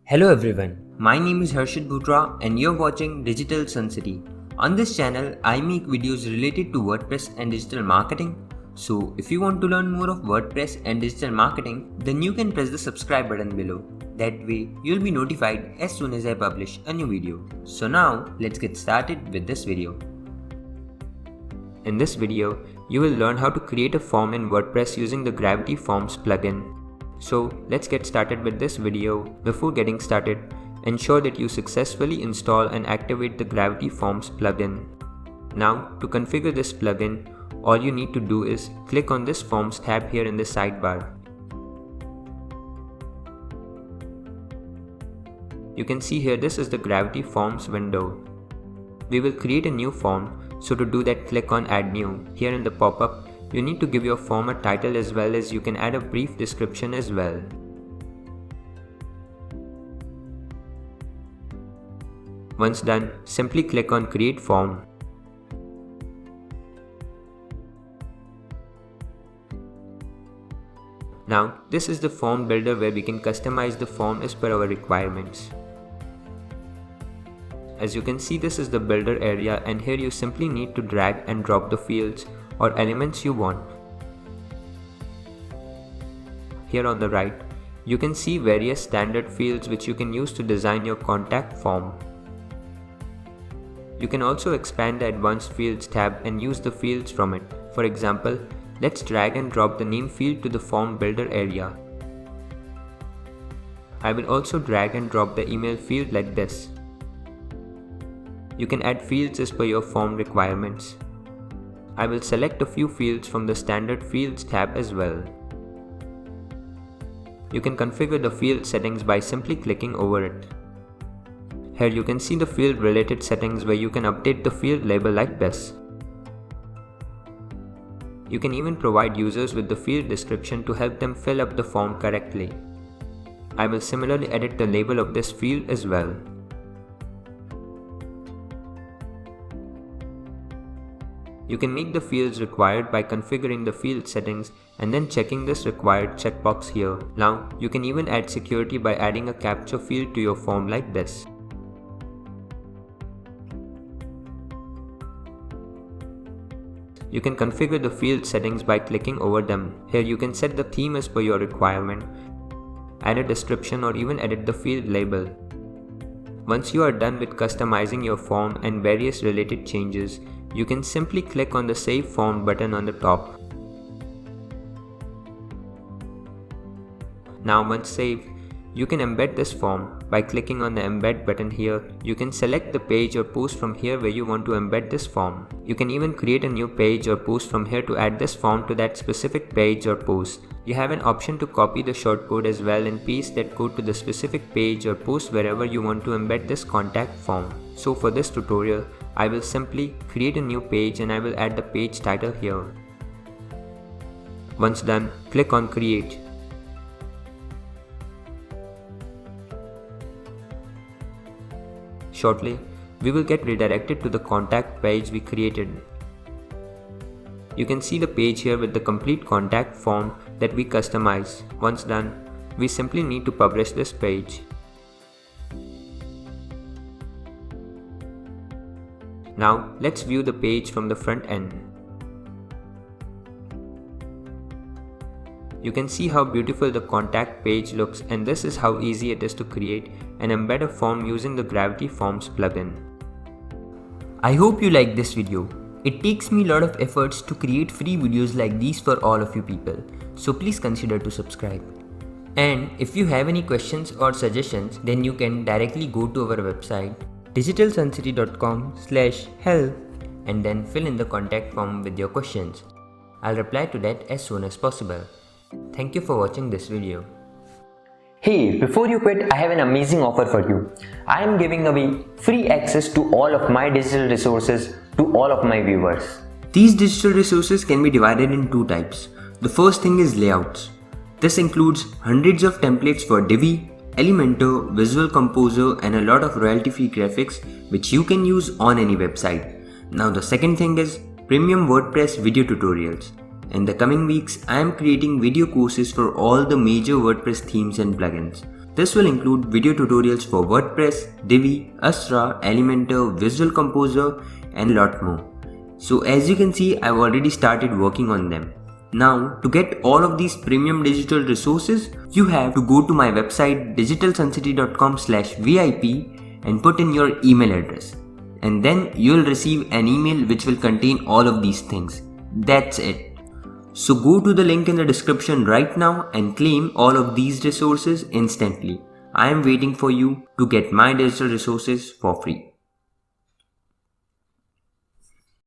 Hello everyone, my name is Harshit Bhutra and you're watching Digital Sun City. On this channel, I make videos related to WordPress and digital marketing. So if you want to learn more of WordPress and digital marketing, then you can press the subscribe button below. That way, you'll be notified as soon as I publish a new video. So now, let's get started with this video. In this video, you will learn how to create a form in WordPress using the Gravity Forms plugin. So let's get started with this video. Before getting started, ensure that you successfully install and activate the Gravity Forms plugin. Now, to configure this plugin, all you need to do is click on this Forms tab here in the sidebar. You can see here this is the Gravity Forms window. We will create a new form, so to do that click on Add New. Here in the pop-up, you need to give your form a title as well as you can add a brief description as well. Once done, simply click on Create Form. Now, this is the form builder where we can customize the form as per our requirements. As you can see, this is the builder area and here you simply need to drag and drop the fields or elements you want. Here on the right, you can see various standard fields which you can use to design your contact form. You can also expand the Advanced Fields tab and use the fields from it. For example, let's drag and drop the name field to the form builder area. I will also drag and drop the email field like this. You can add fields as per your form requirements. I will select a few fields from the Standard Fields tab as well. You can configure the field settings by simply clicking over it. Here you can see the field related settings where you can update the field label like this. You can even provide users with the field description to help them fill up the form correctly. I will similarly edit the label of this field as well. You can make the fields required by configuring the field settings and then checking this required checkbox here. Now, you can even add security by adding a captcha field to your form like this. You can configure the field settings by clicking over them. Here you can set the theme as per your requirement, add a description or even edit the field label. Once you are done with customizing your form and various related changes, you can simply click on the Save Form button on the top. Now once saved, you can embed this form by clicking on the Embed button here. You can select the page or post from here where you want to embed this form. You can even create a new page or post from here to add this form to that specific page or post. You have an option to copy the shortcode as well and paste that code to the specific page or post wherever you want to embed this contact form. So for this tutorial, I will simply create a new page and I will add the page title here. Once done, click on Create. Shortly, we will get redirected to the contact page we created. You can see the page here with the complete contact form that we customize. Once done, we simply need to publish this page. Now, let's view the page from the front end. You can see how beautiful the contact page looks, and this is how easy it is to create and embed a form using the Gravity Forms plugin. I hope you like this video. It takes me a lot of efforts to create free videos like these for all of you people, so please consider to subscribe. And if you have any questions or suggestions, then you can directly go to our website digitalsuncity.com/help and then fill in the contact form with your questions. I'll reply to that as soon as possible. Thank you for watching this video. Hey, before you quit, I have an amazing offer for you. I am giving away free access to all of my digital resources to all of my viewers. These digital resources can be divided in two types. The first thing is layouts. This includes hundreds of templates for Divi, Elementor, Visual Composer and a lot of royalty-free graphics which you can use on any website. Now the second thing is premium WordPress video tutorials. In the coming weeks, I am creating video courses for all the major WordPress themes and plugins. This will include video tutorials for WordPress, Divi, Astra, Elementor, Visual Composer and lot more. So as you can see, I've already started working on them. Now, to get all of these premium digital resources, you have to go to my website digitalsuncity.com/VIP and put in your email address. And then you'll receive an email which will contain all of these things. That's it. So go to the link in the description right now and claim all of these resources instantly. I am waiting for you to get my digital resources for free.